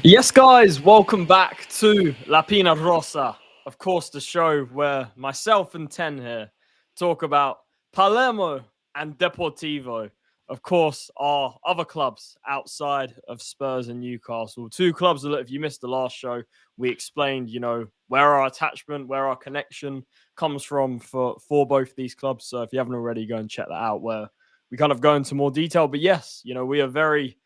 Yes, guys, welcome back to La PIñA Rosa. Of course, the show where myself and Ten here talk about Palermo and Deportivo. Of course, our other clubs outside of Spurs and Newcastle. Two clubs that, if you missed the last show, we explained, where our attachment, where our connection comes from for both these clubs. So if you haven't already, go and check that out where we kind of go into more detail. But yes, we are very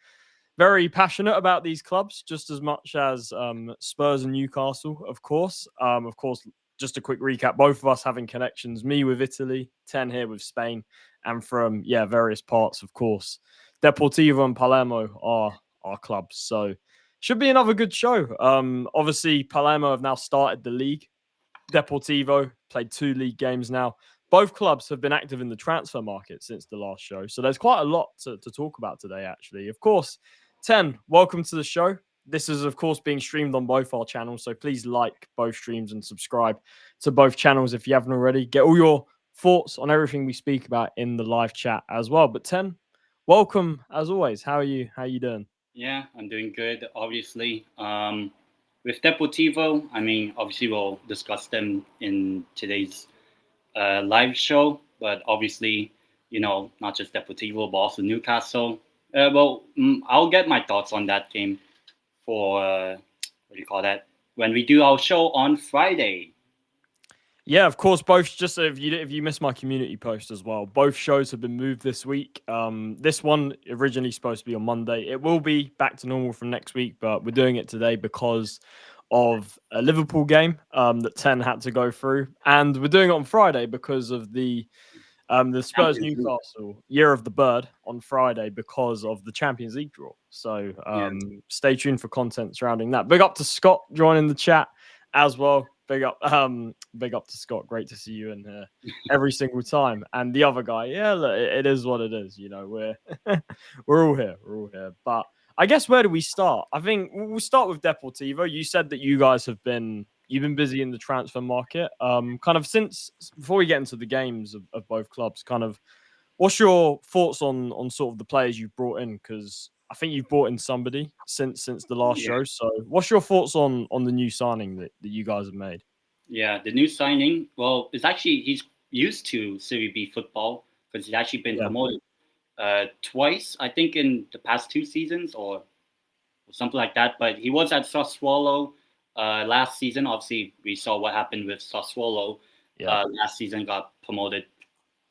passionate about these clubs, just as much as Spurs and Newcastle, of course. Just a quick recap: both of us having connections. Me with Italy, Ten here with Spain, and from various parts, of course. Deportivo and Palermo are our clubs, so should be another good show. Obviously, Palermo have now started the league. Deportivo played 2 league games now. Both clubs have been active in the transfer market since the last show. So there's quite a lot to talk about today, actually. Of course, Ten, welcome to the show. This is, of course, being streamed on both our channels. So please like both streams and subscribe to both channels if you haven't already. Get all your thoughts on everything we speak about in the live chat as well. But Ten, welcome as always. How are you? How are you doing? Yeah, I'm doing good, obviously. With Deportivo, obviously we'll discuss them in today's live show, but obviously, not just Deportivo, but also Newcastle. I'll get my thoughts on that game for, what do you call that, when we do our show on Friday. Yeah, of course. Both, just if you missed my community post as well, both shows have been moved this week. This one originally supposed to be on Monday. It will be back to normal from next week, but we're doing it today because of a Liverpool game that Ten had to go through, and we're doing it on Friday because of the Spurs Champions League. Newcastle Year of the Bird on Friday because of the Champions League draw. So stay tuned for content surrounding that. Big up to Scott joining the chat as well. Big up to Scott. Great to see you in here every single time. And the other guy, look, it is what it is. We're we're all here. We're all here. But I guess where do we start? I think we'll start with Deportivo. You said that you've been busy in the transfer market. Kind of since before we get into the games of both clubs, kind of what's your thoughts on sort of the players you've brought in? Because I think you've brought in somebody since the last show. So what's your thoughts on the new signing that you guys have made? Yeah, the new signing, well, he's used to Serie B football because he's actually been promoted twice, I think, in the past 2 seasons or something like that. But he was at Sassuolo last season. Obviously, we saw what happened with Sassuolo. Last season got promoted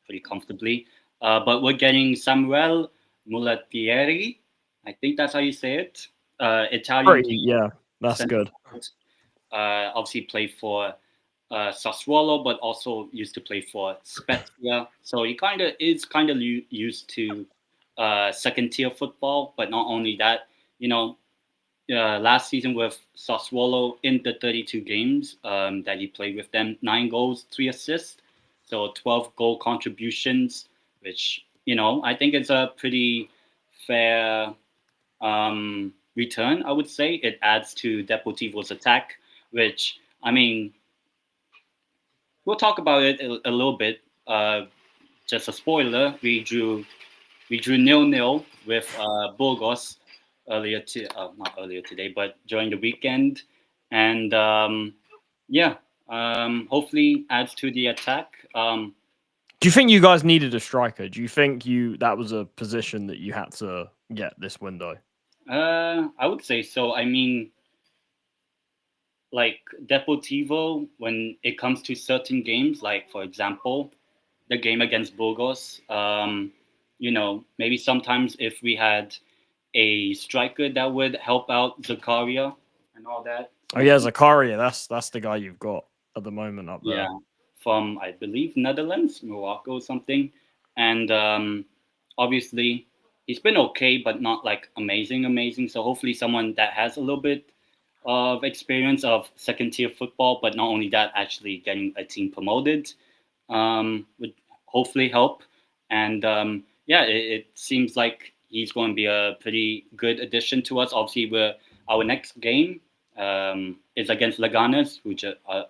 pretty comfortably. But we're getting Samuel Mulattieri. I think that's how you say it. Italian. That's good. Obviously played for Sassuolo, but also used to play for Spezia. So he is used to second tier football. But not only that, last season with Sassuolo, in the 32 games that he played with them, 9 goals, 3 assists, so 12 goal contributions, which I think it's a pretty fair return. I would say it adds to Deportivo's attack, which we'll talk about it a little bit. Just a spoiler: we drew 0-0 with Burgos not earlier today, but during the weekend, and hopefully adds to the attack. Do you think you guys needed a striker? Do you think that was a position that you had to get this window? I would say so. Like Deportivo, when it comes to certain games, like for example, the game against Burgos, maybe sometimes if we had a striker that would help out Zakaria and all that. Oh yeah, Zakaria, that's the guy you've got at the moment up there. Yeah, from I believe Netherlands, Morocco, or something, and obviously he's been okay, but not like amazing. So hopefully someone that has a little bit of experience of second tier football, but not only that, actually getting a team promoted would hopefully help. And it seems like he's going to be a pretty good addition to us. Obviously, our next game is against Leganes, which,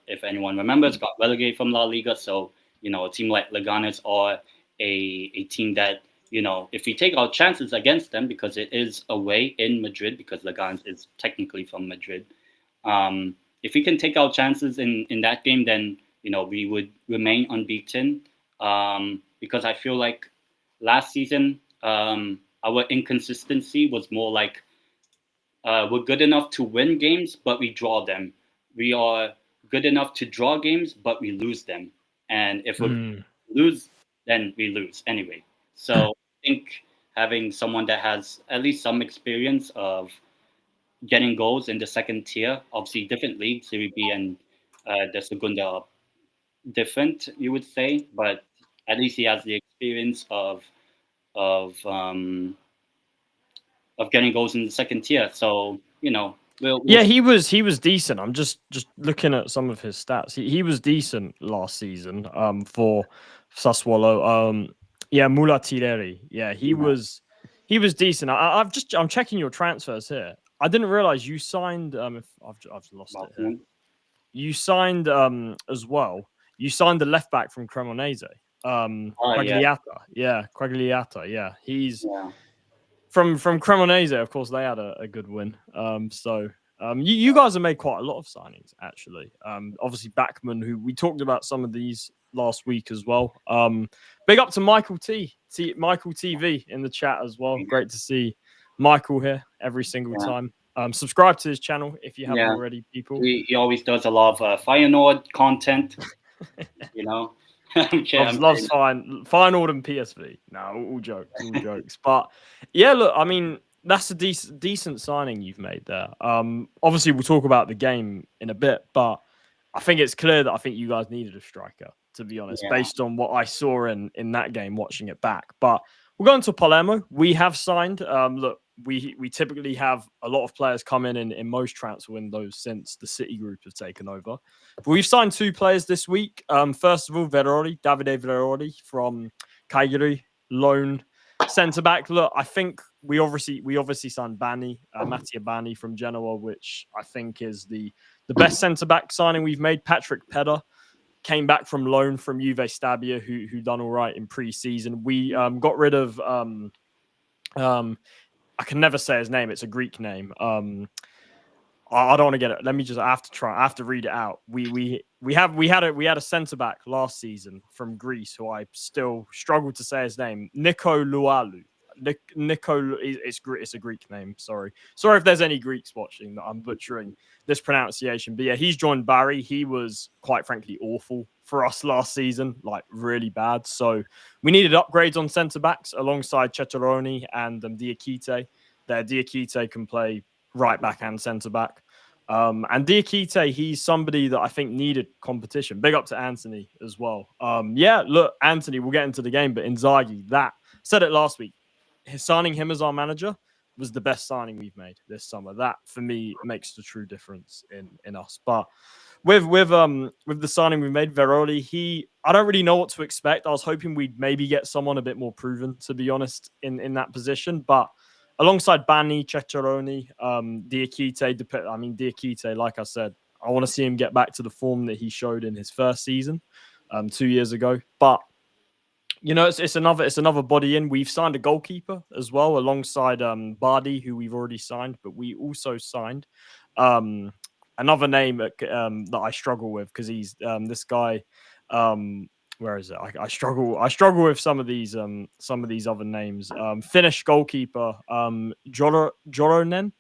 if anyone remembers, got relegated from La Liga. So, a team like Leganes are a team that, if we take our chances against them, because it is away in Madrid, because Leganés is technically from Madrid. If we can take our chances in that game, then we would remain unbeaten. Because I feel like last season our inconsistency was more like we're good enough to win games, but we draw them. We are good enough to draw games, but we lose them. And if we lose, then we lose anyway. So I think having someone that has at least some experience of getting goals in the second tier, obviously different leagues, Serie B and the Segunda are different, you would say, but at least he has the experience of getting goals in the second tier. So we'll he was decent. I'm just looking at some of his stats. He was decent last season for Sassuolo. Mula Tireri. He was decent. I'm checking your transfers here. I didn't realize you signed if I've lost it here. You signed as well. You signed the left back from Cremonese. Quagliata. Quagliata. Yeah. He's from Cremonese, of course, they had a good win. You guys have made quite a lot of signings, actually. Obviously, Backman, who we talked about some of these last week as well. Big up to Michael Michael TV in the chat as well. Great to see Michael here every single time. Subscribe to his channel if you haven't already, people. He always does a lot of Feyenoord content, Loves Feyenoord and PSV. No, all jokes. But yeah, look, I mean, that's a decent signing you've made there. Obviously, we'll talk about the game in a bit, but I think it's clear that I think you guys needed a striker, to be honest, based on what I saw in that game, watching it back. But we'll go into Palermo. We have signed. Look, we typically have a lot of players come in most transfer windows since the City Group have taken over. But we've signed 2 players this week. First of all, Davide Verori from Cagliari, loan centre back. Look, I think we obviously signed Mattia Bani from Genoa, which I think is the best centre back signing we've made. Patrick Pedder came back from loan from Juve Stabia, who done all right in pre-season. We got rid of I can never say his name. It's a Greek name. I don't want to get it. Let me just. I have to read it out. We had a centre back last season from Greece who I still struggle to say his name. Nico Lualu. It's a Greek name. Sorry if there's any Greeks watching that I'm butchering this pronunciation. But yeah, he's joined Barry. He was quite frankly awful for us last season, like really bad. So we needed upgrades on centre backs alongside Ceccaroni and Diakite. Diakite can play right back and centre back. And Diakite, he's somebody that I think needed competition. Big up to Anthony as well. Look, Anthony, we'll get into the game, but Inzaghi, said it last week. Signing him as our manager was the best signing we've made this summer. That for me makes the true difference in us. But with the signing we made, Veroli, I don't really know what to expect. I was hoping we'd maybe get someone a bit more proven, to be honest, in that position. But alongside Bani, Ceccaroni, Diakite, Diakite, like I said, I want to see him get back to the form that he showed in his first season 2 years ago. But it's another body in. We've signed a goalkeeper as well alongside Bardi, who we've already signed, but we also signed another name that I struggle with because he's this guy. Where is it? I struggle with some of these other names. Finnish goalkeeper Joronen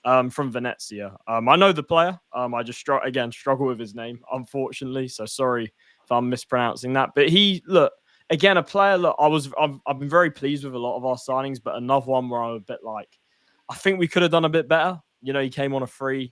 from Venezia. I know the player. I just struggle with his name, unfortunately. So sorry if I'm mispronouncing that. But again, a player. Look, I've been very pleased with a lot of our signings, but another one where I'm a bit like, I think we could have done a bit better. He came on a free.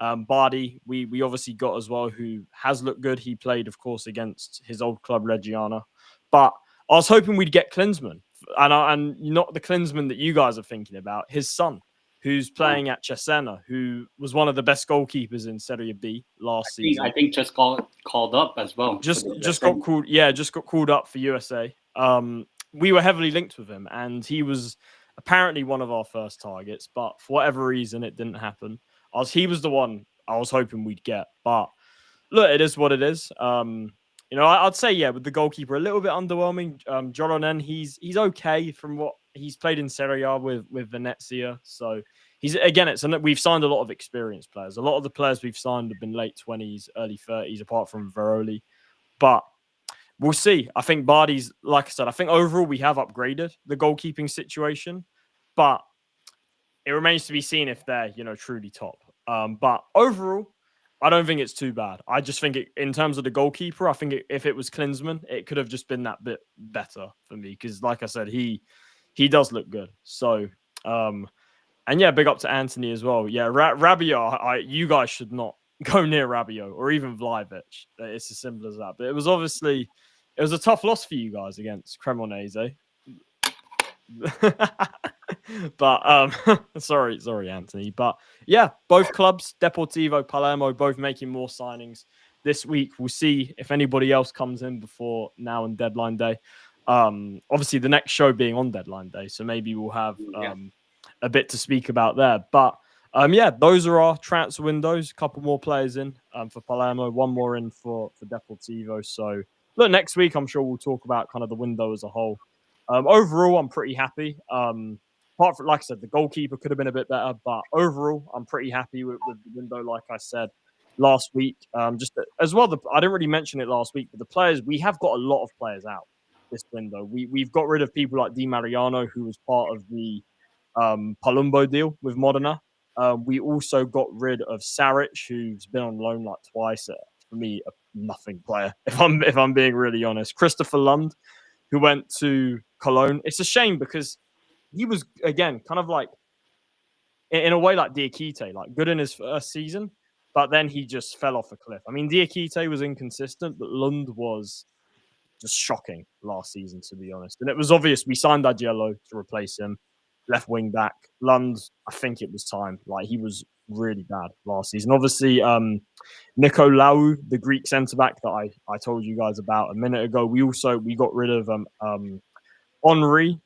Bardi, we obviously got as well, who has looked good. He played, of course, against his old club Reggiana. But I was hoping we'd get Klinsmann, and not the Klinsmann that you guys are thinking about. His son, who's playing at Cesena, who was one of the best goalkeepers in Serie B last season. I think just called up as well. Just got called. Yeah, just got called up for USA. We were heavily linked with him, and he was apparently one of our first targets. But for whatever reason, it didn't happen. He was the one I was hoping we'd get. But look, it is what it is. I'd say, yeah, with the goalkeeper, a little bit underwhelming. Jolonen, he's okay from what he's played in Serie A with Venezia. So we've signed a lot of experienced players. A lot of the players we've signed have been late 20s, early 30s, apart from Veroli. But we'll see. I think Bardi's, like I said, I think overall we have upgraded the goalkeeping situation, but it remains to be seen if they're, truly top. But overall, I don't think it's too bad. I just think in terms of the goalkeeper, I think if it was Klinsmann, it could have just been that bit better for me because, like I said, he does look good. So, and yeah, big up to Anthony as well. Yeah, Rabiot, you guys should not go near Rabiot or even Vlahovic. It's as simple as that. But it was a tough loss for you guys against Cremonese. But sorry, Anthony. But yeah, both clubs, Deportivo, Palermo, both making more signings this week. We'll see if anybody else comes in before now and deadline day. Obviously the next show being on deadline day, so maybe we'll have a bit to speak about there. But yeah, those are our transfer windows. A couple more players in for Palermo, one more in for Deportivo. So look, next week I'm sure we'll talk about kind of the window as a whole. Overall, I'm pretty happy. Apart from, like I said, the goalkeeper could have been a bit better, but overall, I'm pretty happy with the window. Like I said last week, just as well. I didn't really mention it last week, but the players, we have got a lot of players out this window. We've got rid of people like Di Mariano, who was part of the Palumbo deal with Modena. We also got rid of Saric, who's been on loan like twice. For me, a nothing player. If I'm being really honest, Christopher Lund, who went to Cologne. It's a shame because he was, again, kind of like, in a way, like Diakite, like good in his first season, but then he just fell off a cliff. I mean, Diakite was inconsistent, but Lund was just shocking last season, to be honest. And it was obvious we signed Agiello to replace him, left wing back. Lund, I think it was time. Like, he was really bad last season. Obviously, Nicolaou, the Greek centre back that I told you guys about a minute ago, we got rid of Henri,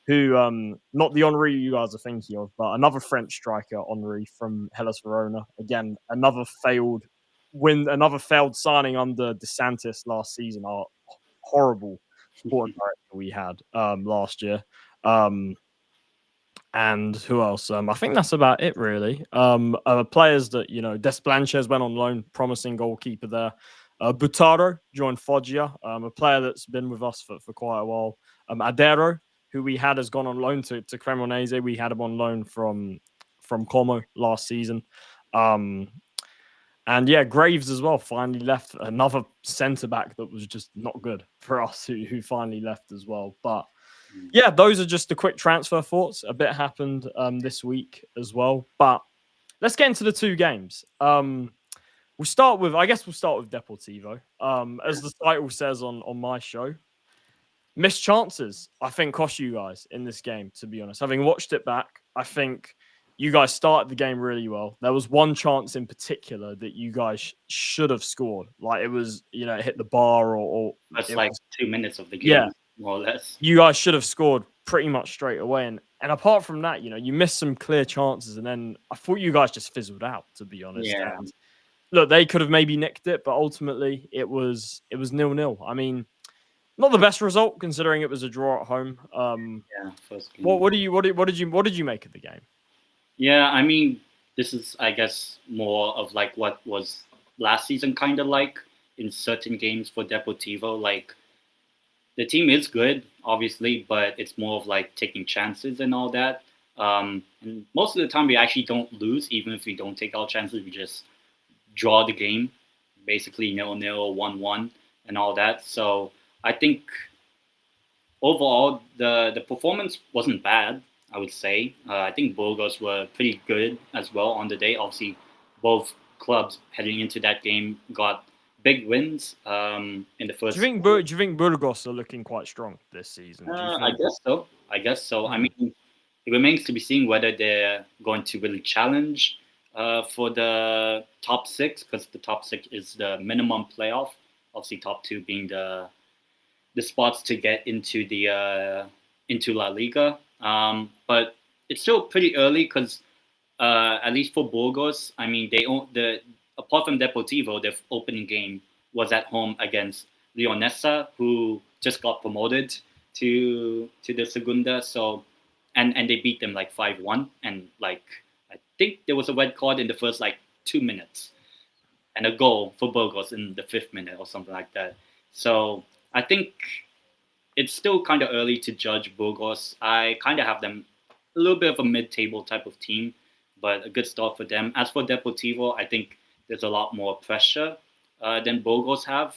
who not the Henri you guys are thinking of, but another French striker, Henri from Hellas Verona. Again, another failed signing under DeSantis last season. Our horrible sporting director we had last year. And who else? I think that's about it, really. Players that, Des Blanches went on loan, promising goalkeeper there. Butaro joined Foggia, a player that's been with us for quite a while. Adero, who we had, has gone on loan to Cremonese. We had him on loan from Como last season. And yeah, Graves as well finally left, another centre back that was just not good for us, who finally left as well. But yeah, those are just the quick transfer thoughts. A bit happened this week as well. But let's get into the two games. We'll start with Deportivo. As the title says on my show, missed chances, I think, cost you guys in this game, to be honest. Having watched it back, I think you guys started the game really well. There was one chance in particular that you guys should have scored. Like, it was, it hit the bar or that's like 2 minutes of the game. Yeah. More or less. You guys should have scored pretty much straight away. And apart from that, you missed some clear chances. And then I thought you guys just fizzled out, to be honest. Yeah. And look, they could have maybe nicked it, but ultimately it was 0-0. I mean, not the best result considering it was a draw at home. First game. What did you make of the game? Yeah, I mean, this is, I guess, more of like what was last season kind of like in certain games for Deportivo. Like, the team is good, obviously, but it's more of like taking chances and all that. And most of the time we actually don't lose, even if we don't take our chances. We just draw the game, basically 0-0 or 1-1 and all that. So I think overall the performance wasn't bad, I would say. I think Burgos were pretty good as well on the day. Obviously, both clubs heading into that game got big wins in the first. Do you think Burgos are looking quite strong this season? I guess so. I mean, it remains to be seen whether they're going to really challenge for the top 6, because the top 6 is the minimum playoff. Obviously, top 2 being the spots to get into the into La Liga. But it's still pretty early because at least for Burgos, I mean, apart from Deportivo, their opening game was at home against Leonessa, who just got promoted to the Segunda. So, and they beat them like 5-1, and like I think there was a red card in the first like 2 minutes, and a goal for Burgos in the 5th minute or something like that. So I think it's still kind of early to judge Burgos. I kind of have them a little bit of a mid-table type of team, but a good start for them. As for Deportivo, I think there's a lot more pressure than Burgos have.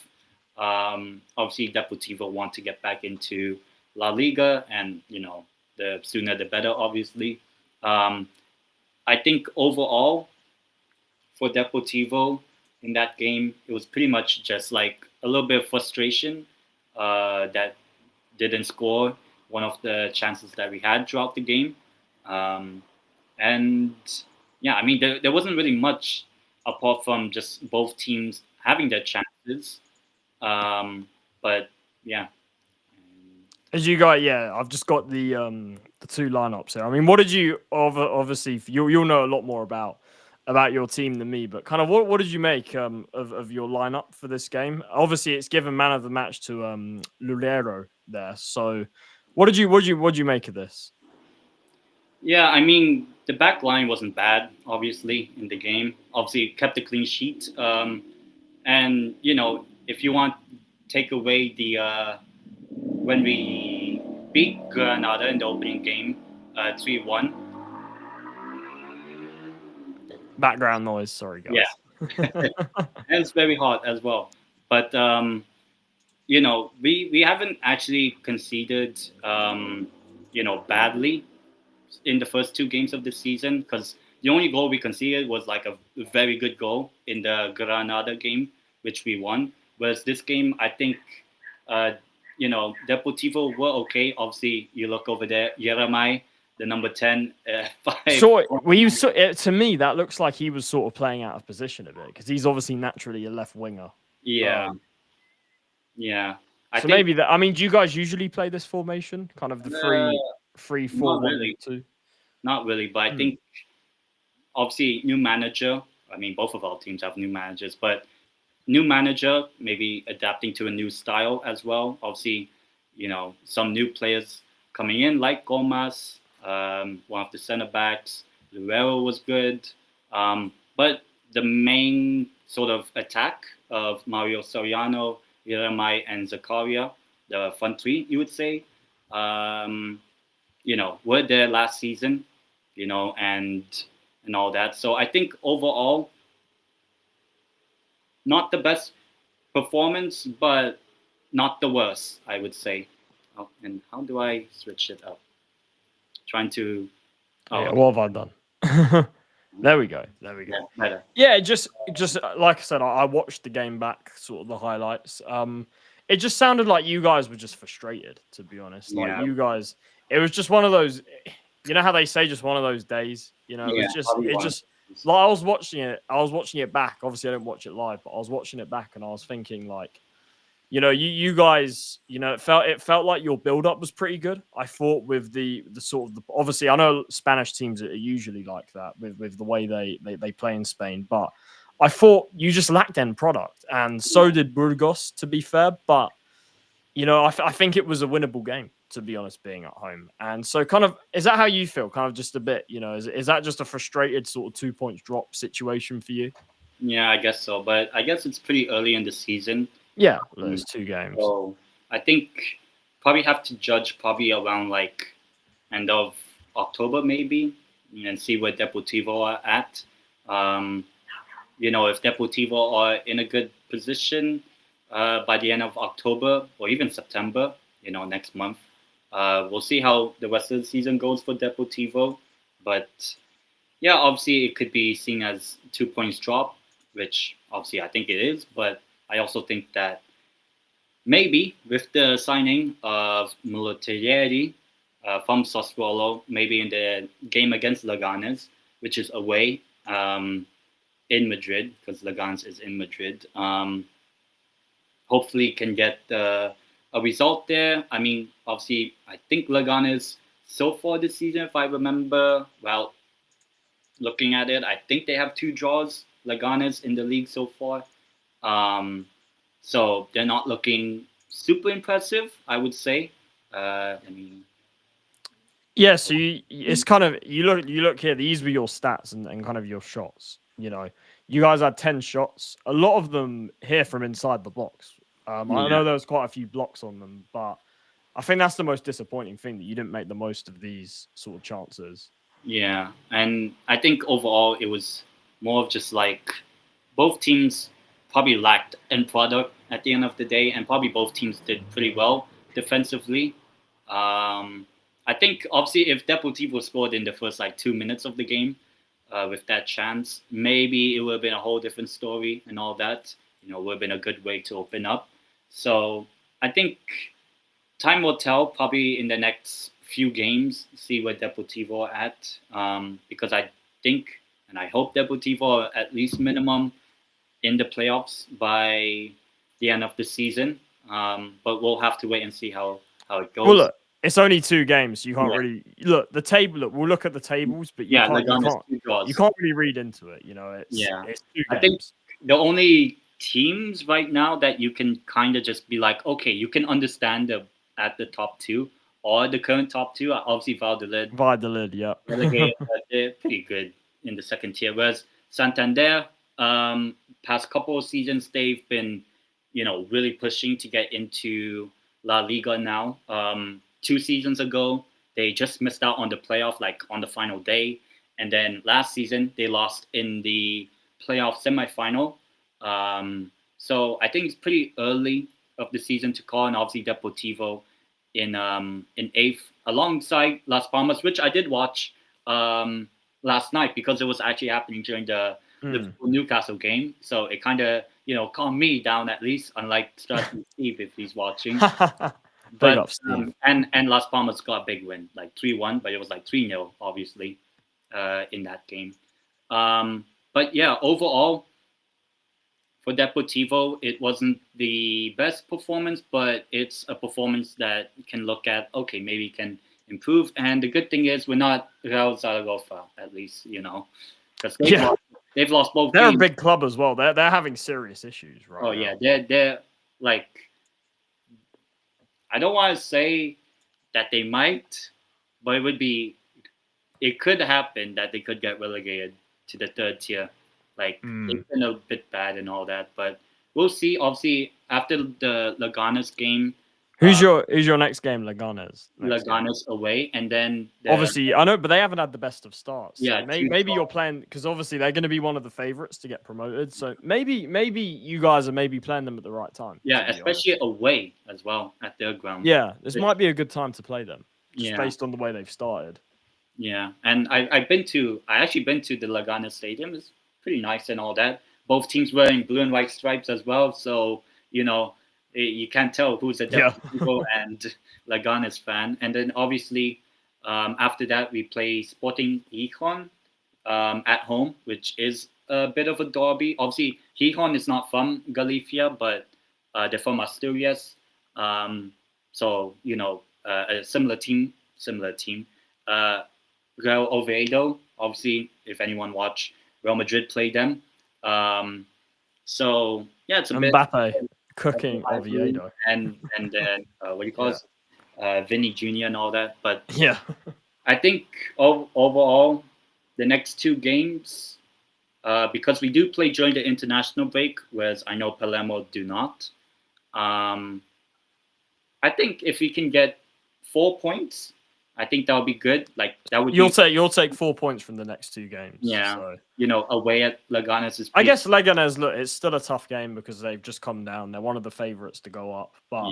Obviously, Deportivo want to get back into La Liga, and the sooner the better. Obviously, I think overall for Deportivo in that game, it was pretty much just like a little bit of frustration that didn't score one of the chances that we had throughout the game. And yeah, I mean, there wasn't really much apart from just both teams having their chances. But yeah. As you got, yeah, I've just got the 2 lineups here. I mean, what did you obviously you'll know a lot more about your team than me, but kind of what did you make of your lineup for this game? Obviously, it's given man of the match to Lulero there. So, what did you make of this? Yeah, I mean, the back line wasn't bad, obviously, in the game. Obviously, it kept a clean sheet. And, if you want take away the when we beat Granada in the opening game, 3-1. Background noise, sorry guys. Yeah, and it's very hot as well. But we haven't actually conceded badly in the first 2 games of the season, because the only goal we conceded was like a very good goal in the Granada game, which we won. Whereas this game, I think, Deportivo were okay. Obviously, you look over there, Yeremai, the number 10, 5. So, to me, that looks like he was sort of playing out of position a bit, because he's obviously naturally a left winger. Yeah. Yeah. I think, maybe that. I mean, do you guys usually play this formation, kind of the 3-4-1-2? Not really, but I think obviously new manager. I mean, both of our teams have new managers, but new manager maybe adapting to a new style as well. Obviously, some new players coming in like Gomez, one of the center backs. Luero was good, but the main sort of attack of Mario Soriano, Yeremai, and Zakaria, the front 3, you would say, were there last season, and all that. So I think overall, not the best performance, but not the worst, I would say. Oh, and how do I switch it up? Trying to. Yeah, what have I done? There we go. Yeah, better. Yeah, just like I said, I watched the game back, sort of the highlights. It just sounded like you guys were just frustrated, to be honest. Like you guys, it was just one of those. You know how they say, just one of those days. It just. Like I was watching it back. Obviously, I didn't watch it live, but I was watching it back, and I was thinking, like, you guys, it felt like your build up was pretty good. I thought with the sort of obviously, I know Spanish teams are usually like that with the way they play in Spain, but I thought you just lacked end product, and so did Burgos, to be fair. But I think it was a winnable game, to be honest, being at home. And so kind of, is that how you feel? Kind of just a bit, is that just a frustrated sort of 2 points drop situation for you? Yeah, I guess so. But I guess it's pretty early in the season. Yeah, there's 2 games. So I think probably have to judge probably around like end of October maybe, and see where Deportivo are at. If Deportivo are in a good position by the end of October or even September, next month. We'll see how the rest of the season goes for Deportivo. But yeah, obviously it could be seen as 2 points drop, which obviously I think it is. But I also think that maybe with the signing of Mulattieri from Sassuolo, maybe in the game against Leganes, which is away in Madrid, because Leganes is in Madrid, hopefully can get a result there. I mean, obviously, I think Leganes so far this season, if I remember, well, looking at it, I think they have 2 draws, Leganes, in the league so far. So they're not looking super impressive, I would say. I mean, Yeah, so it's kind of you look here. These were your stats and kind of your shots. You guys had 10 shots. A lot of them here from inside the box. I know there was quite a few blocks on them, but I think that's the most disappointing thing that you didn't make the most of these sort of chances. yeah, and I think overall it was more of just like both teams probably lacked end product at the end of the day, and probably both teams did pretty well defensively. I think obviously if Deportivo scored in the first like 2 minutes of the game with that chance, maybe it would have been a whole different story and all that. Would have been a good way to open up. So I think time will tell probably in the next few games, see where Deportivo are at. Because I think and I hope Deportivo are at least minimum in the playoffs by the end of the season. But we'll have to wait and see how it goes. Well, look, it's only 2 games. You can't really look the table. Look, we'll look at the tables, but you can't really read into it. It's 2 I games. think the only teams right now that you can kind of just be like, okay, you can understand at the top 2 or the current top 2 are obviously Valladolid, yeah. Relegated, they're pretty good in the second tier. Whereas Santander, past couple of seasons, they've been, really pushing to get into La Liga now. 2 seasons ago, they just missed out on the playoff, like on the final day. And then last season, they lost in the playoff semifinal. So I think it's pretty early of the season to call, and obviously Deportivo in 8th alongside Las Palmas, which I did watch last night because it was actually happening during the Newcastle game. So it kind of calmed me down at least, unlike Strasbourg Steve if he's watching. Big up, Steve. And Las Palmas got a big win, like 3-1, but it was like 3-0 obviously in that game. But yeah, overall for Deportivo, it wasn't the best performance, but it's a performance that you can look at. Okay, maybe can improve. And the good thing is we're not Real Zaragoza, at least, because they've lost both They're games. a big club as well. They're having serious issues right now. Yeah, they're like, I don't want to say that they might, but it could happen that they could get relegated to the 3rd tier. Like, they've been a bit bad and all that, but we'll see. Obviously, after the Leganes game, who's your next game? Leganes away, and then obviously I know, but they haven't had the best of starts. Yeah, so maybe you're playing because obviously they're going to be one of the favorites to get promoted. So maybe you guys are maybe playing them at the right time. Yeah, especially away as well at their ground. Yeah, this might be a good time to play them, just based on the way they've started. Yeah, and I actually been to the Leganes Stadium. It's pretty nice and all that. Both teams wearing blue and white stripes as well, so you can't tell who's a Deportivo and Leganes fan. And then obviously after that we play Sporting Gijón at home, which is a bit of a derby. Obviously Gijón is not from Galicia, but they're from Asturias. So a similar team. Real Oviedo, obviously, if anyone watched, Real Madrid played them. So yeah, it's a Mbappe cooking Oviedo, and then what do you call it, Vinny Jr. and all that. But yeah, I think overall the next 2 games, because we do play during the international break, whereas I know Palermo do not. I think if we can get 4 points, I think that would be good. Like that would you'll take 4 points from the next 2 games. Yeah, so. Away at Leganes is. I guess Leganes, look, it's still a tough game because they've just come down. They're one of the favorites to go up, but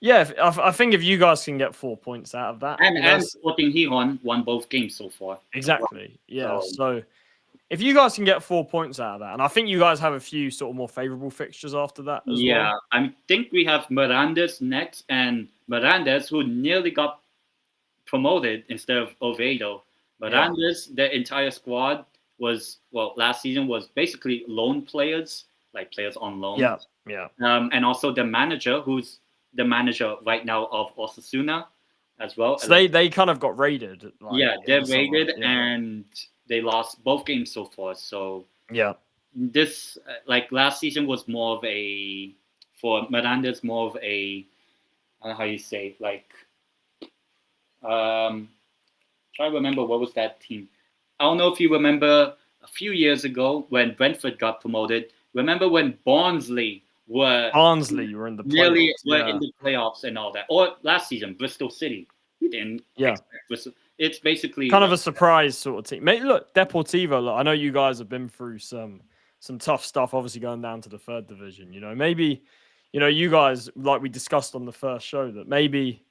I think if you guys can get 4 points out of that, and Sporting Gijón won both games so far. Exactly. Yeah. So if you guys can get 4 points out of that, and I think you guys have a few sort of more favorable fixtures after that. As well. I think we have Mirandes next, and Mirandes who nearly got promoted instead of Oviedo. Mirandes, their entire squad was last season was basically loan players, like players on loan. Yeah. And also the manager, who's the manager right now of Osasuna, as well. So they kind of got raided. They're raided, and they lost both games so far. So this last season was more of a for Miranda's more of a how you say like try to remember what was that team. I don't know if you remember a few years ago when Brentford got promoted. Remember when Barnsley were in the nearly playoffs. in the playoffs and all that, or last season Bristol City. We didn't expect Bristol. It's basically kind of a surprise sort of team. Mate, look, Deportivo. Look, I know you guys have been through some tough stuff. Obviously, going down to the third division. You know, maybe you guys, like we discussed on the first show, that maybe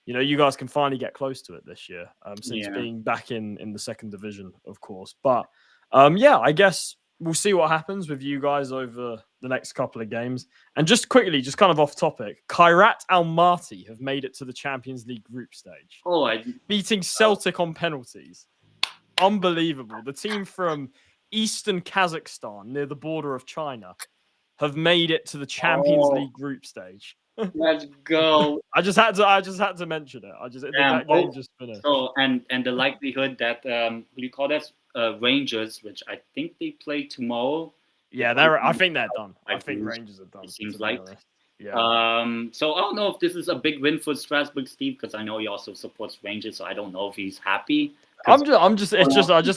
you guys can finally get close to it this year. Since being back in the second division, of course. But yeah, I guess we'll see what happens with you guys over the next couple of games. And just quickly, just kind of off topic, Kairat Almaty have made it to the Champions League group stage. Beating Celtic on penalties. Unbelievable. The team from Eastern Kazakhstan, near the border of China, have made it to the Champions League group stage. Let's go. I just had to mention it. That game just finished. So and the likelihood that what do you call that? Rangers, which I think they play tomorrow. Yeah, I think they're done. I think Rangers are done. It seems like. Yeah. So I don't know if this is a big win for Strasbourg, Steve, because I know he also supports Rangers, so I don't know if he's happy. I just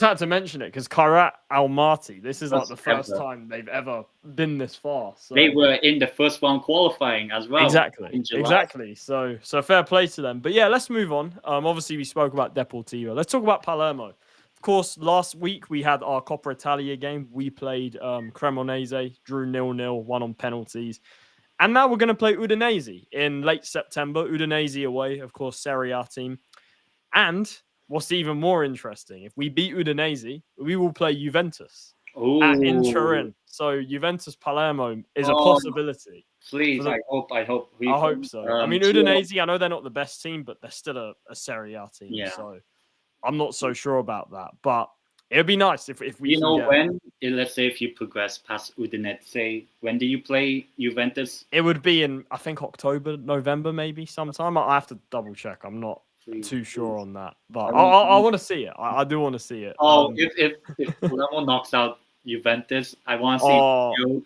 had to mention it because Kairat Almaty, this is like the first time they've ever been this far. So. They were in the first round qualifying as well. Exactly. So fair play to them. But yeah, let's move on. Obviously we spoke about Deportivo. Let's talk about Palermo. Of course, last week we had our Coppa Italia game. We played Cremonese, drew 0-0, won on penalties. And now we're going to play Udinese in late September. Udinese away, of course, Serie A team. And what's even more interesting, if we beat Udinese, we will play Juventus in Turin. So Juventus Palermo is a possibility. Please, I hope. I hope so. I mean, Udinese, I know they're not the best team, but they're still a Serie A team. Yeah. So I'm not so sure about that. But it would be nice if we when, let's say if you progress past Udinese, when do you play Juventus? It would be in, I think, October, November, maybe sometime. I have to double check. I'm not too sure on that. But I want to see it. I do want to see it. If Palermo knocks out Juventus, I want to see you.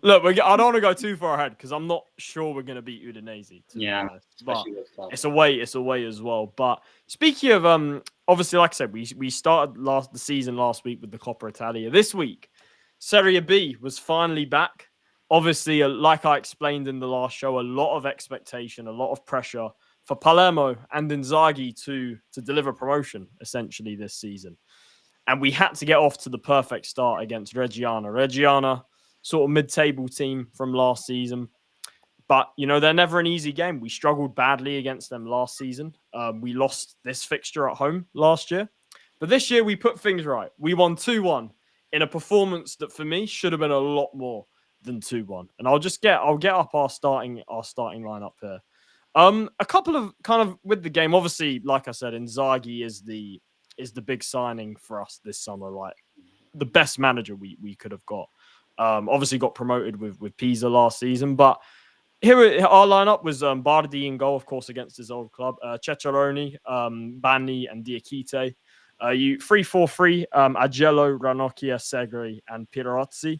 Look, I don't want to go too far ahead because I'm not sure we're going to beat Udinese. But it's away as well. But speaking of, obviously, like I said, we started the season last week with the Coppa Italia. This week, Serie B was finally back. Obviously, like I explained in the last show, a lot of expectation, a lot of pressure for Palermo and Inzaghi to deliver promotion essentially this season. And we had to get off to the perfect start against Reggiana. Reggiana, sort of mid-table team from last season. But, they're never an easy game. We struggled badly against them last season. We lost this fixture at home last year. But this year, we put things right. We won 2-1 in a performance that, for me, should have been a lot more than 2-1. And I'll get up our starting lineup here. A couple of kind of with the game, obviously, like I said, Inzaghi is the big signing for us this summer, like the best manager we could have got. Obviously got promoted with Pisa last season, but here our lineup was Bardi in goal, of course, against his old club, Ceccaroni, Banni, and Diakite. 3-4-3, Agello, Ranocchia, Segri, and Pirozzi.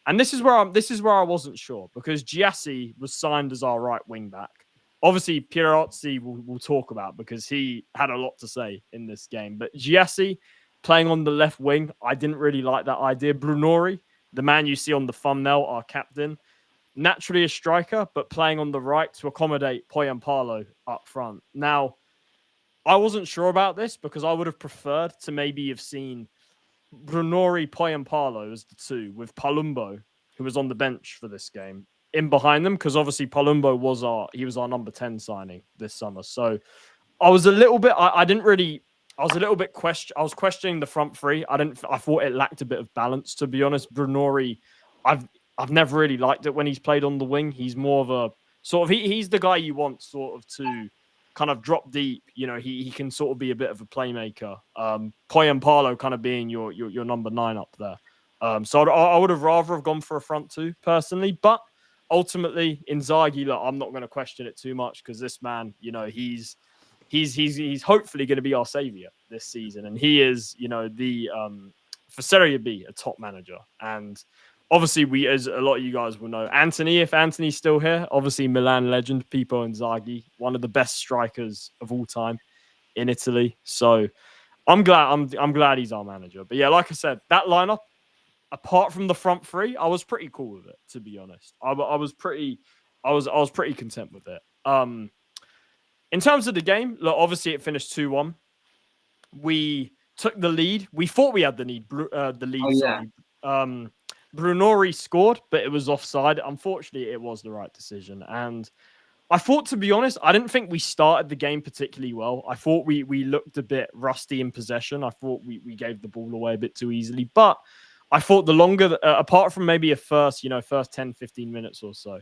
And this is where I wasn't sure because Giassi was signed as our right wing back. Obviously, Pirozzi we'll talk about because he had a lot to say in this game. But Giassi playing on the left wing, I didn't really like that idea. Brunori, the man you see on the thumbnail, our captain, naturally a striker, but playing on the right to accommodate Poyampalo up front. Now, I wasn't sure about this because I would have preferred to maybe have seen Brunori, Poyampalo as the two with Palumbo, who was on the bench for this game, in behind them, because obviously Palumbo was our number 10 signing this summer. So I was a little bit, I was questioning the front three. I thought it lacked a bit of balance, to be honest. Brunori, I've never really liked it when he's played on the wing. He's more of a sort of, he's the guy you want sort of to kind of drop deep. He can sort of be a bit of a playmaker. Poyampalo kind of being your number 9 up there. So I would have rather have gone for a front two personally, but ultimately, Inzaghi, look, I'm not going to question it too much because this man, he's hopefully going to be our savior this season, and he is, for Serie B, a top manager. And obviously, we, as a lot of you guys will know, Anthony, if Anthony's still here, obviously Milan legend, Pippo Inzaghi, one of the best strikers of all time in Italy. So I'm glad he's our manager. But yeah, like I said, that lineup, apart from the front three, I was pretty cool with it, to be honest. I was pretty content with it. In terms of the game, look, obviously it finished 2-1. We took the lead. We thought we had the lead. Sorry. Brunori scored, but it was offside. Unfortunately, it was the right decision. And I thought, to be honest, I didn't think we started the game particularly well. I thought we looked a bit rusty in possession. I thought we gave the ball away a bit too easily. But I thought the longer, apart from maybe a first 10, 15 minutes or so,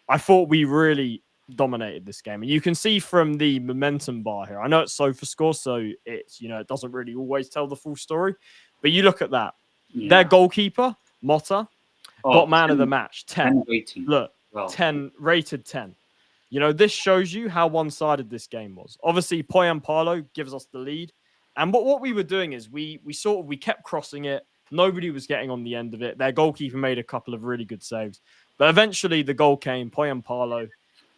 I thought we really dominated this game. And you can see from the momentum bar here. I know it's SofaScore, so it's, it doesn't really always tell the full story. But you look at that. Yeah. Their goalkeeper, Motta, got man of the match. 10. Look, 10, rated 10. This shows you how one-sided this game was. Obviously, Poyampalo gives us the lead. And what we were doing is we kept crossing it. Nobody was getting on the end of it. Their goalkeeper made a couple of really good saves. But eventually the goal came. Poyampalo,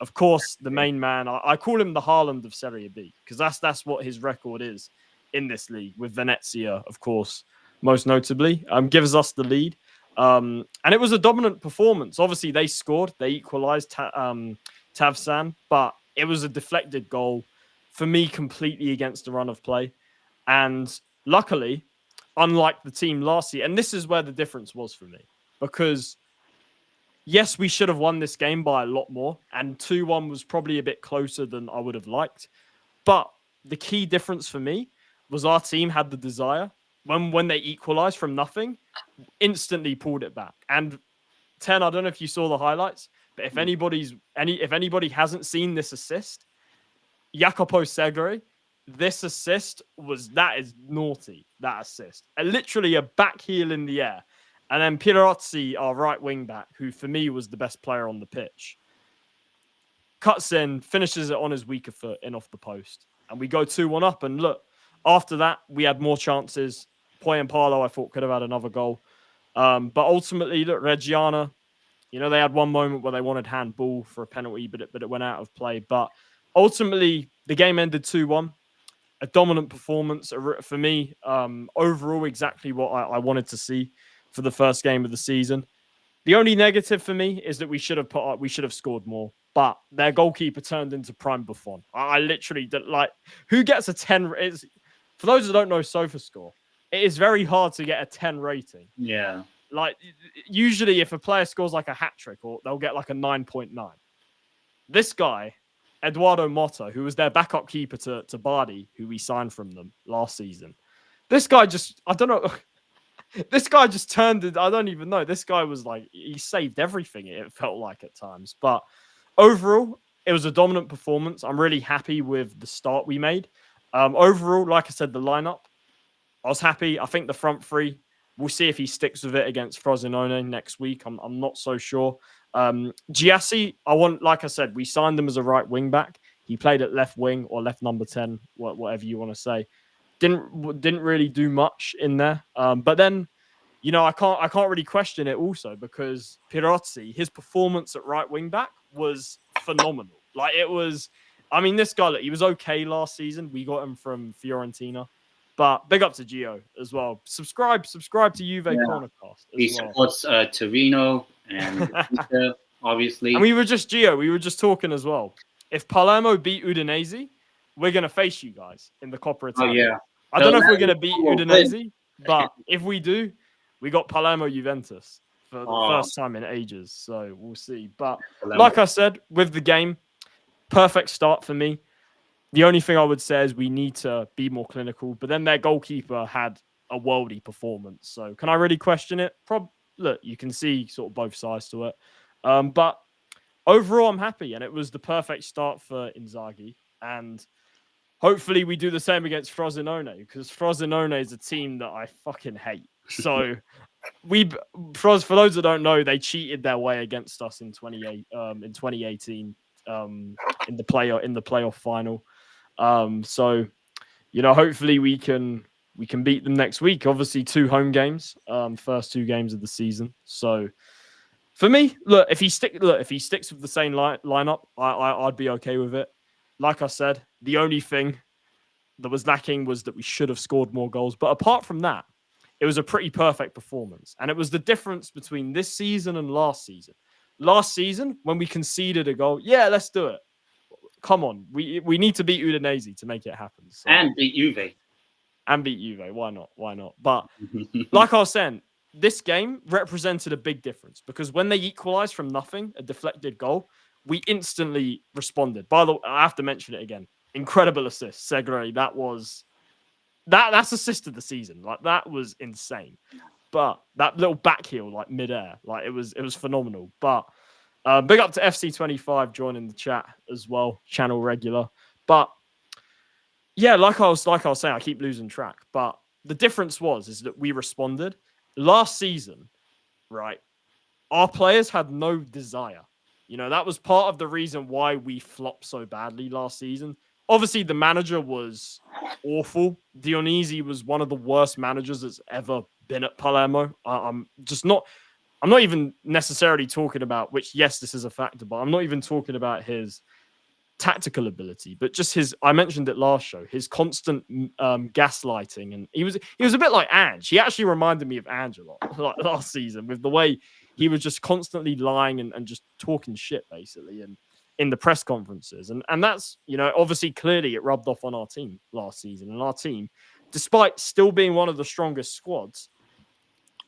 of course, the main man. I call him the Haaland of Serie B because that's what his record is in this league with Venezia, of course, most notably. Gives us the lead. And it was a dominant performance. Obviously, they scored. They equalized Tavsan, but it was a deflected goal for me completely against the run of play. And luckily, unlike the team last year, and this is where the difference was for me, because yes, we should have won this game by a lot more, and 2-1 was probably a bit closer than I would have liked. But the key difference for me was our team had the desire. When they equalized from nothing, instantly pulled it back. And 10, I don't know if you saw the highlights, but if anybody hasn't seen this assist, Jacopo Segre, this assist that is naughty, that assist. Literally a back heel in the air. And then Pirozzi, our right wing back, who for me was the best player on the pitch, cuts in, finishes it on his weaker foot in off the post. And we go 2-1 up. And look, after that, we had more chances. Poyampalo, I thought, could have had another goal. But ultimately, look, Reggiana, they had one moment where they wanted handball for a penalty, but it went out of play. But ultimately, the game ended 2-1. A dominant performance for me. Overall, exactly what I wanted to see for the first game of the season. The only negative for me is that we should have scored more. But their goalkeeper turned into prime Buffon. I literally did, who gets a 10? For those who don't know SofaScore, it is very hard to get a 10 rating. Yeah. Usually if a player scores a hat trick, or they'll get a 9.9. This guy, Eduardo Motta, who was their backup keeper to Bardi, who we signed from them last season. This guy just, I don't know. This guy just turned it. I don't even know. This guy was he saved everything, it felt like at times. But overall, it was a dominant performance. I'm really happy with the start we made. Overall, like I said, the lineup, I was happy. I think the front three, we'll see if he sticks with it against Frosinone next week. I'm not so sure. Giassi, like I said, we signed him as a right wing back. He played at left wing or left number 10, whatever you want to say. Didn't really do much in there. But then, I can't really question it also because Pirozzi, his performance at right wing back was phenomenal. This guy, he was okay last season. We got him from Fiorentina. But big up to Gio as well. Subscribe to Juve Cornercast. He supports Torino and Inter, obviously. And we were just talking as well. If Palermo beat Udinese, we're going to face you guys in the Coppa Italia. Oh, yeah. I don't know if we're going to beat Udinese, but if we do, we got Palermo Juventus for the first time in ages. So we'll see. But like I said, with the game, perfect start for me. The only thing I would say is we need to be more clinical. But then their goalkeeper had a worldy performance. So can I really question it? Look, you can see sort of both sides to it. But overall, I'm happy. And it was the perfect start for Inzaghi. And hopefully we do the same against Frosinone, because Frosinone is a team that I fucking hate. So for those that don't know, they cheated their way against us in 2018 in the playoff final. So hopefully we can we can beat them next week. Obviously, 2 home games, first 2 games of the season. So for me, look, if he sticks with the same lineup, I'd be okay with it. Like I said, the only thing that was lacking was that we should have scored more goals. But apart from that, it was a pretty perfect performance. And it was the difference between this season and last season. Last season, when we conceded a goal, yeah, let's do it. Come on. We need to beat Udinese to make it happen. So, And beat Juve. Why not? Why not? But like I was saying, this game represented a big difference because when they equalized from nothing, a deflected goal, we instantly responded. By the way, I have to mention it again. Incredible assist, Segre. That's assist of the season. Like that was insane. But that little back heel, like midair, like it was phenomenal. But big up to FC25 joining the chat as well, channel regular. But yeah, like I was saying, I keep losing track. But the difference is that we responded. Last season, right? Our players had no desire. You know, that was part of the reason why we flopped so badly last season. Obviously, the manager was awful. Dionisi was one of the worst managers that's ever been at Palermo. I'm not even necessarily talking about, which, yes, this is a factor, but I'm not even talking about his tactical ability, but just I mentioned it last show, his constant gaslighting. And he was a bit like Ange. He actually reminded me of Ange a lot like last season with the way he was just constantly lying and just talking shit, basically. And in the press conferences. And that's, you know, obviously clearly it rubbed off on our team last season. And our team, despite still being one of the strongest squads,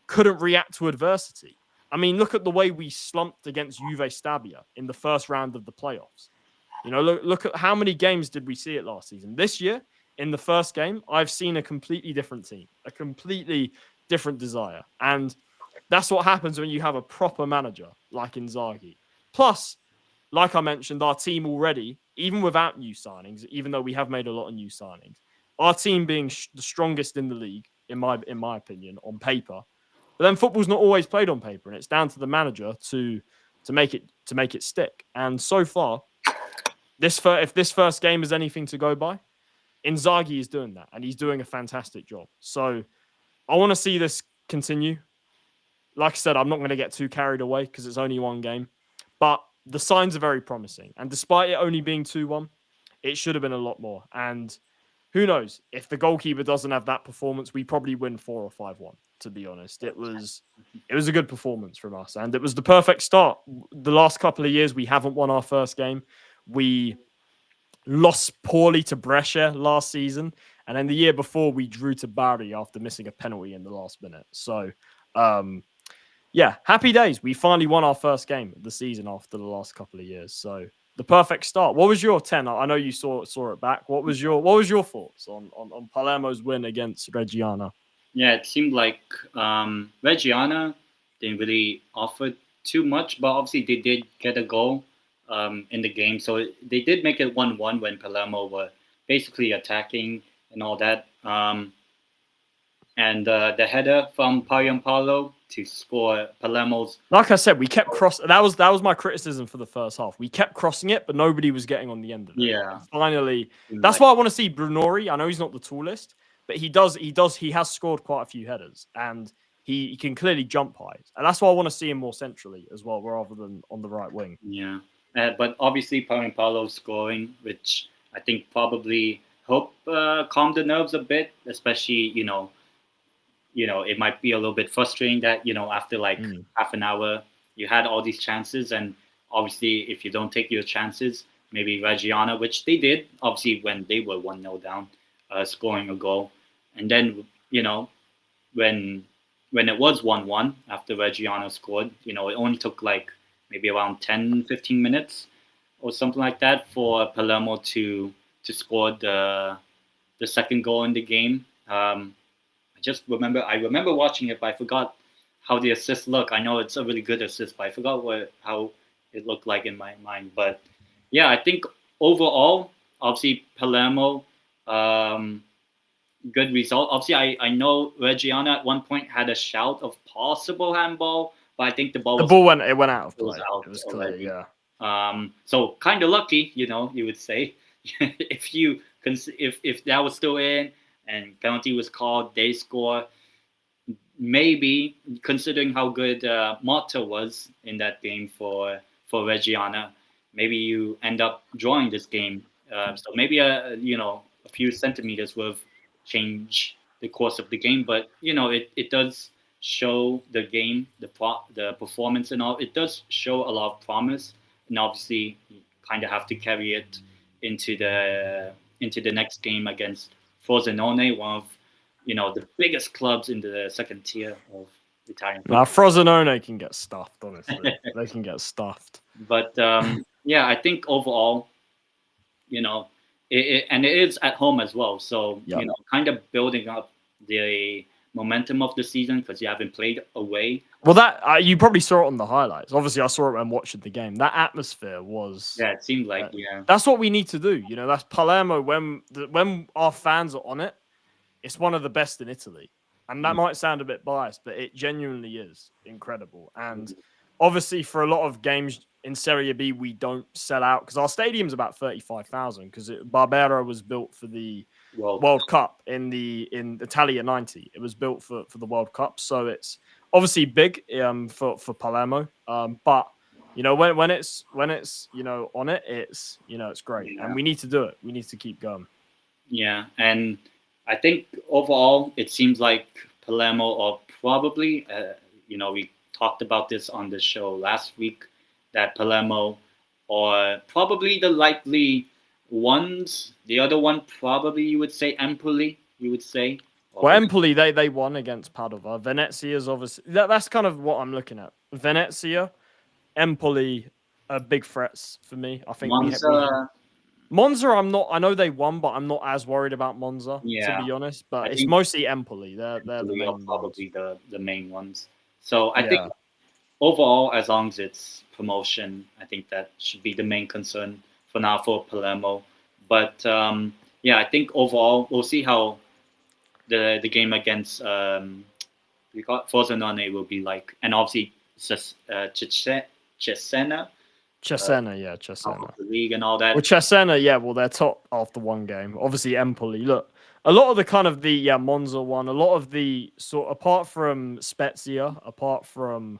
couldn't react to adversity. I mean, look at the way we slumped against Juve Stabia in the first round of the playoffs. You know, look at how many games did we see it last season. This year, in the first game, I've seen a completely different team, a completely different desire. And that's what happens when you have a proper manager like Inzaghi. Plus, like I mentioned, our team already, even without new signings, even though we have made a lot of new signings, our team being the strongest in the league, in my opinion, on paper. But then football's not always played on paper, and it's down to the manager to make it stick. And so far, if this first game is anything to go by, Inzaghi is doing that, and he's doing a fantastic job. So I want to see this continue. Like I said, I'm not going to get too carried away because it's only one game, but the signs are very promising. And despite it only being 2-1, it should have been a lot more. And who knows? If the goalkeeper doesn't have that performance, we probably win 4 or 5-1, to be honest. It was a good performance from us. And it was the perfect start. The last couple of years, we haven't won our first game. We lost poorly to Brescia last season. And then the year before, we drew to Bari after missing a penalty in the last minute. So, yeah, happy days. We finally won our first game of the season after the last couple of years. So the perfect start. What was your 10? I know you saw it back. What was your thoughts on Palermo's win against Reggiana? Yeah, it seemed like Reggiana didn't really offer too much, but obviously they did get a goal in the game. So they did make it 1-1 when Palermo were basically attacking and all that. And the header from Paolo to score Palermo's. Like I said, we kept crossing. That was my criticism for the first half. We kept crossing it, but nobody was getting on the end of it. Yeah. And finally, that's why I want to see Brunori. I know he's not the tallest, but he has scored quite a few headers, and he can clearly jump high. And that's why I want to see him more centrally as well, rather than on the right wing. Yeah. But obviously, Paolo scoring, which I think probably calmed the nerves a bit, especially, you know, it might be a little bit frustrating that, after like half an hour, you had all these chances. And obviously, if you don't take your chances, maybe Reggiana, which they did, obviously, when they were 1-0 down, scoring a goal. And then, when it was 1-1 after Reggiana scored, it only took like maybe around 10, 15 minutes or something like that for Palermo to score the second goal in the game. I remember watching it, but I forgot how the assist looked. I know it's a really good assist, but I forgot how it looked like in my mind. But yeah, I think overall, obviously Palermo, good result. Obviously, I know Reggiana at one point had a shout of possible handball, but I think the ball went out of play. It was clear, yeah. So kind of lucky, you would say, if that was still in. and penalty was called. They score. Maybe considering how good Mata was in that game for Reggiana, maybe you end up drawing this game. So maybe a few centimeters will change the course of the game. But it does show the game, the performance and all. It does show a lot of promise, and obviously you kind of have to carry it into the next game against Frosinone, one of the biggest clubs in the second tier of Italian football. Now, Frosinone can get stuffed, honestly. They can get stuffed. But yeah, I think overall, and it is at home as well. So, kind of building up the momentum of the season because you haven't played away. Well, that you probably saw it on the highlights. Obviously, I saw it when watching the game. That atmosphere was... Yeah, it seemed like, That's what we need to do. That's Palermo. When our fans are on it, it's one of the best in Italy. And that might sound a bit biased, but it genuinely is incredible. And obviously, for a lot of games in Serie B, we don't sell out because our stadium's about 35,000 because Barbera was built for the World Cup in Italia 90. It was built for the World Cup. So it's obviously big for Palermo. But when it's on it, it's great. And we need to do it. We need to keep going. Yeah, and I think overall, it seems like Palermo are probably, we talked about this on the show last week, that Palermo are probably the likely ones. The other one, probably you would say Empoli, Well, Empoli, they won against Padova. Venezia's obviously, that's kind of what I'm looking at. Venezia, Empoli are big threats for me. I think Monza, I know they won, but I'm not as worried about Monza, to be honest. But it's mostly Empoli. They're the main probably the main ones. So I think overall, as long as it's promotion, I think that should be the main concern for now for Palermo. But I think overall, we'll see how the game against Frosinone will be like. And obviously, Cesena. Cesena. The league and all that. Well, Cesena, they're top after one game. Obviously, Empoli. Look, a lot of the kind of the Monza one, a lot of the apart from Spezia, apart from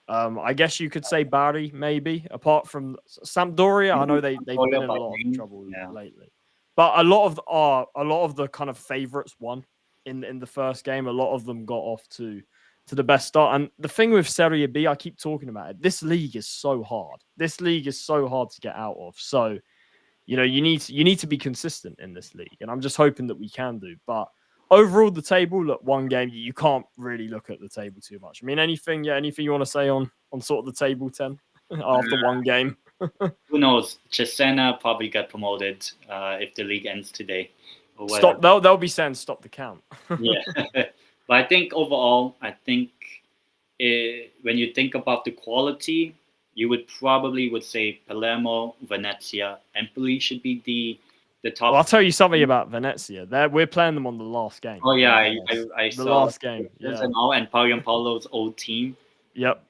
I guess you could say Bari, maybe, apart from Sampdoria. I know they've been in a lot of trouble lately. But a lot of the kind of favorites won in the first game. A lot of them got off to the best start. And the thing with Serie B, I keep talking about it. This league is so hard. This league is so hard to get out of. So, you need to be consistent in this league. And I'm just hoping that we can do. But overall, the table, look, one game, you can't really look at the table too much. I mean, anything you want to say on sort of the table 10 after one game? Who knows? Cesena probably get promoted if the league ends today. Stop. They'll be saying stop the count. Yeah. But I think overall, when you think about the quality, you would say Palermo, Venezia, Empoli should be the top. Well, I'll tell you something about Venezia. We're playing them on the last game. Oh yeah, I saw the last game. Yeah, and Paulo's old team. Yep.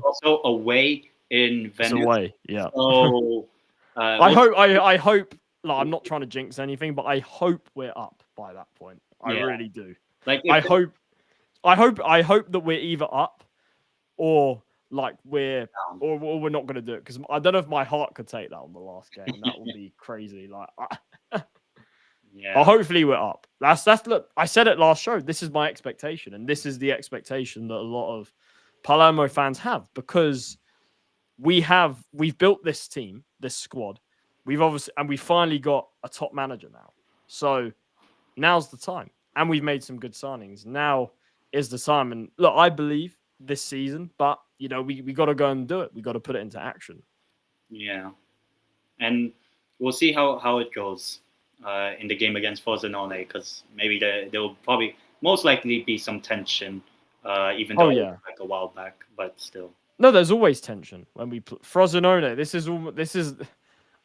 Also away in Venice. It's away. Yeah. So I hope. Like, I'm not trying to jinx anything, but I hope we're up by that point. I really do. Like I hope that we're either up or like we're not going to do it because I don't know if my heart could take that on the last game. That would be crazy. Like, but hopefully we're up. That's look. I said it last show. This is my expectation, and this is the expectation that a lot of Palermo fans have because we've built this team, this squad. We finally got a top manager now. So now's the time. And we've made some good signings. Now is the time. And look, I believe this season, but we got to go and do it. We got to put it into action. Yeah. And we'll see how it goes in the game against Frosinone, because maybe there will probably most likely be some tension, even though like a while back, but still. No, there's always tension when we play Frosinone. This is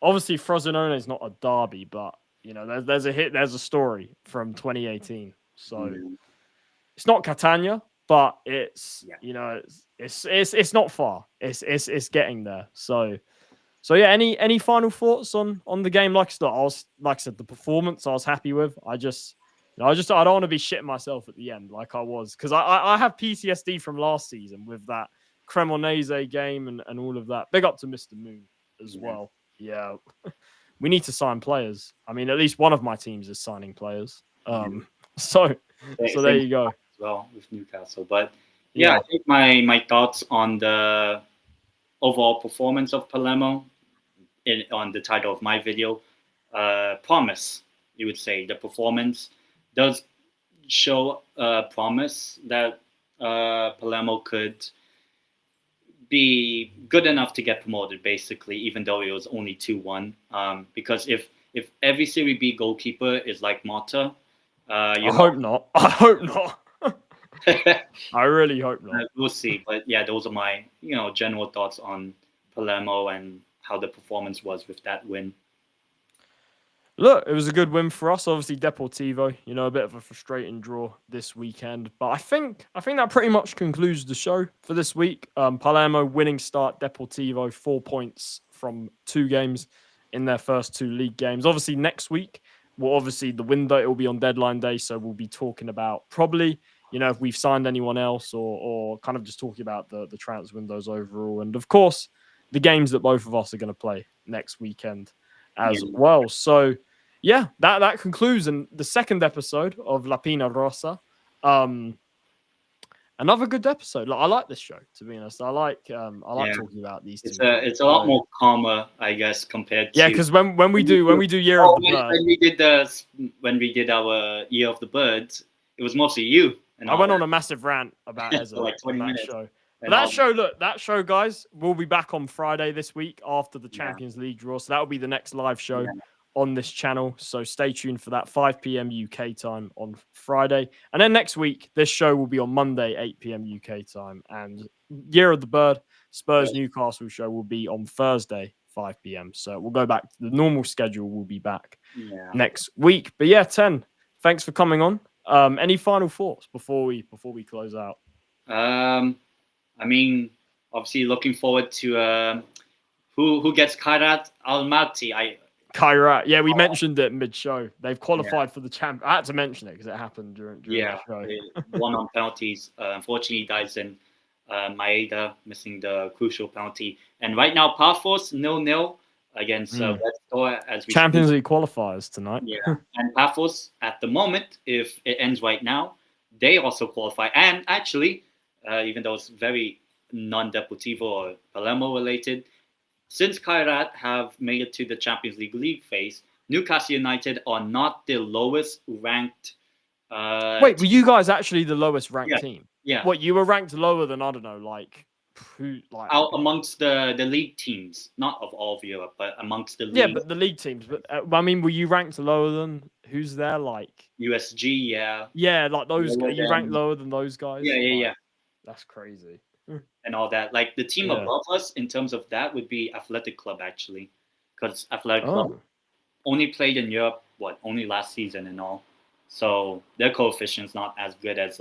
obviously Frosinone is not a derby, but there's a story from 2018. So it's not Catania, but it's it's not far. It's getting there. So yeah. Any final thoughts on the game? Like I said, the performance I was happy with. I don't want to be shitting myself at the end like I was, because I have PTSD from last season with that Cremonese game and all of that. Big up to Mr. Moon as well. Yeah, we need to sign players. I mean, at least one of my teams is signing players. So there you go. As well with Newcastle, but I think my thoughts on the overall performance of Palermo on the title of my video, promise. You would say the performance does show promise that Palermo could be good enough to get promoted, basically, even though it was only 2-1. Because if every Serie B goalkeeper is like Mata, I hope not. I hope not. I really hope not. We'll see. But yeah, those are my general thoughts on Palermo and how the performance was with that win. Look, it was a good win for us. Obviously, Deportivo, a bit of a frustrating draw this weekend. But I think that pretty much concludes the show for this week. Palermo winning start, Deportivo 4 points from 2 games in their first 2 league games. Obviously, next week, the window, it will be on deadline day. So we'll be talking about probably, if we've signed anyone else or kind of just talking about the transfer windows overall. And of course, the games that both of us are going to play next weekend as well. So yeah, that concludes the second episode of La PIÑA Rosa. Another good episode. I like this show, to be honest. I like talking about these two. It's a lot more calmer, I guess, compared to because when we do Year of the Bird, when we did our Year of the Birds, it was mostly you. And I went on a massive rant about Ezra like 20 minutes. Show. But that show, guys, will be back on Friday this week after the Champions League draw. So that will be the next live show on this channel. So stay tuned for that, 5 p.m. UK time on Friday. And then next week, this show will be on Monday, 8 p.m. UK time. And Year of the Bird, Spurs Newcastle show will be on Thursday, 5 p.m. So we'll go back to the normal schedule. We'll be back next week. But yeah, 10, thanks for coming on. Any final thoughts before we close out? I mean, obviously looking forward to who gets Kairat Almaty. Kairat, yeah, we mentioned it mid-show. They've qualified for the champ. I had to mention it because it happened during the show. It won on penalties. Unfortunately, Dyson Maeda missing the crucial penalty. And right now, Paphos 0-0 against Red Star as we Champions League qualifiers tonight. Yeah, and Paphos at the moment, if it ends right now, they also qualify. And actually, even though it's very non-Deportivo or Palermo related, since Kairat have made it to the Champions League phase, Newcastle United are not the lowest ranked. Wait, were you guys actually the lowest ranked team? Yeah. What, you were ranked lower than, I don't know, out amongst the league teams, not of all of Europe, but amongst the league. Yeah, but the league teams. But I mean, were you ranked lower than who's there? USG, yeah, like those. Are you ranked lower than those guys? Yeah. That's crazy. And all that. Like the team above us in terms of that would be Athletic Club, actually, because Athletic Club only played in Europe only last season and all, so their coefficient's not as good as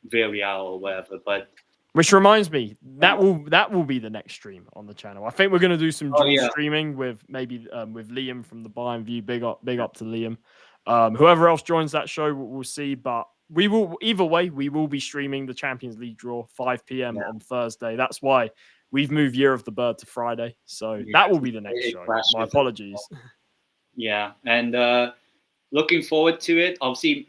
Villarreal or whatever. But which reminds me, that will be the next stream on the channel. I think we're going to do some dual streaming with maybe with Liam from the Bayern View. Big up to Liam. Whoever else joins that show, we'll see. But we will, either way, we will be streaming the Champions League draw 5 p.m. on Thursday. That's why we've moved Year of the Bird to Friday. So that will be the next show. My apologies. Yeah, and looking forward to it. Obviously,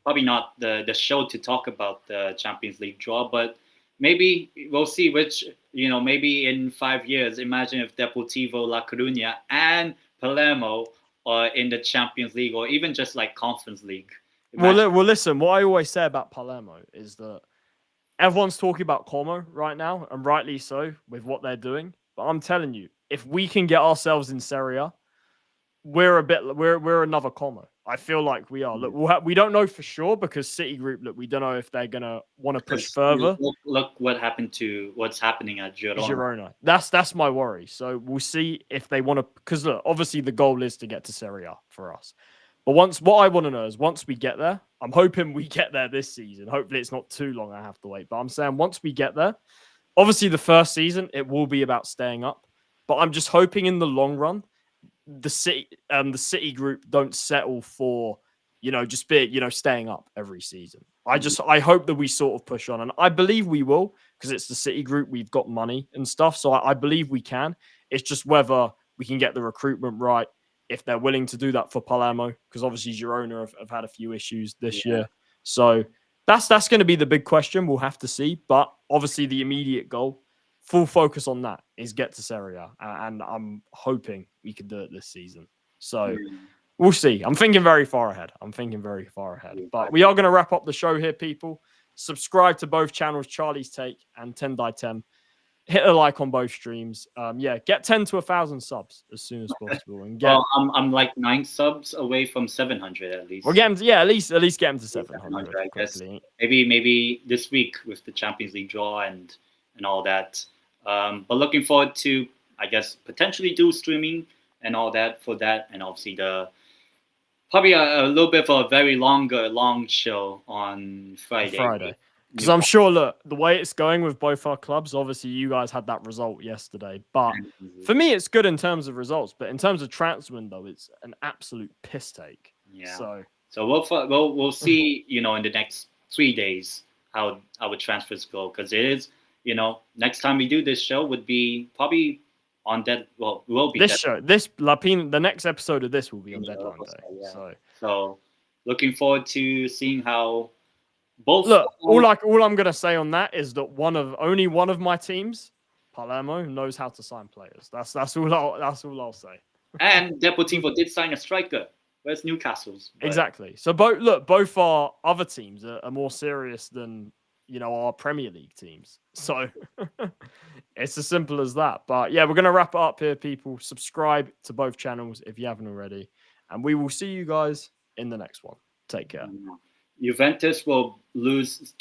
probably not the show to talk about the Champions League draw, but maybe we'll see which, maybe in 5 years, imagine if Deportivo La Coruña and Palermo are in the Champions League or even just like Conference League. Well, listen, what I always say about Palermo is that everyone's talking about Como right now, and rightly so with what they're doing. But I'm telling you, if we can get ourselves in Serie A, we're another Como. I feel like we are. Look, we don't know for sure because Citigroup. Look, we don't know if they're gonna want to push further. Look what's happening at Girona. That's my worry. So we'll see if they want to. Because look, obviously the goal is to get to Serie A for us. But what I want to know is once we get there, I'm hoping we get there this season. Hopefully it's not too long I have to wait. But I'm saying once we get there, obviously the first season it will be about staying up. But I'm just hoping in the long run, the City group don't settle for just be, staying up every season. I hope that we sort of push on, and I believe we will, because it's the City group. We've got money and stuff, so I believe we can. It's just whether we can get the recruitment right, if they're willing to do that for Palermo, because obviously Girona have had a few issues this year. So that's going to be the big question. We'll have to see, but obviously the immediate goal, full focus on that, is get to Serie A, and I'm hoping we can do it this season. So. We'll see. I'm thinking very far ahead. But we are going to wrap up the show here, people. Subscribe to both channels, Charlie's Take and 10x10. Hit a like on both streams. Get 10 to 1,000 subs as soon as possible. And I'm like 9 subs away from 700 at least. We're at least get them to 700. I guess. Maybe this week with the Champions League draw and all that. But looking forward to, I guess, potentially do streaming and all that for that, and obviously probably a little bit of a very long show on Friday. Because I'm sure, look, the way it's going with both our clubs, obviously you guys had that result yesterday. But for me, it's good in terms of results. But in terms of transfer window, it's an absolute piss take. Yeah. So we'll see, in the next 3 days how our transfers go. Because it is, next time we do this show would be probably on that. Well, we will be this show. The next episode of this will be on deadline day. Yeah. So looking forward to seeing how both. Look, all I'm gonna say on that is that only one of my teams, Palermo, knows how to sign players. That's all I'll say. And Deportivo did sign a striker. Where's Newcastle's? Exactly. So both our other teams are more serious than our Premier League teams. So it's as simple as that. But yeah, we're going to wrap it up here, people. Subscribe to both channels if you haven't already. And we will see you guys in the next one. Take care. Juventus will lose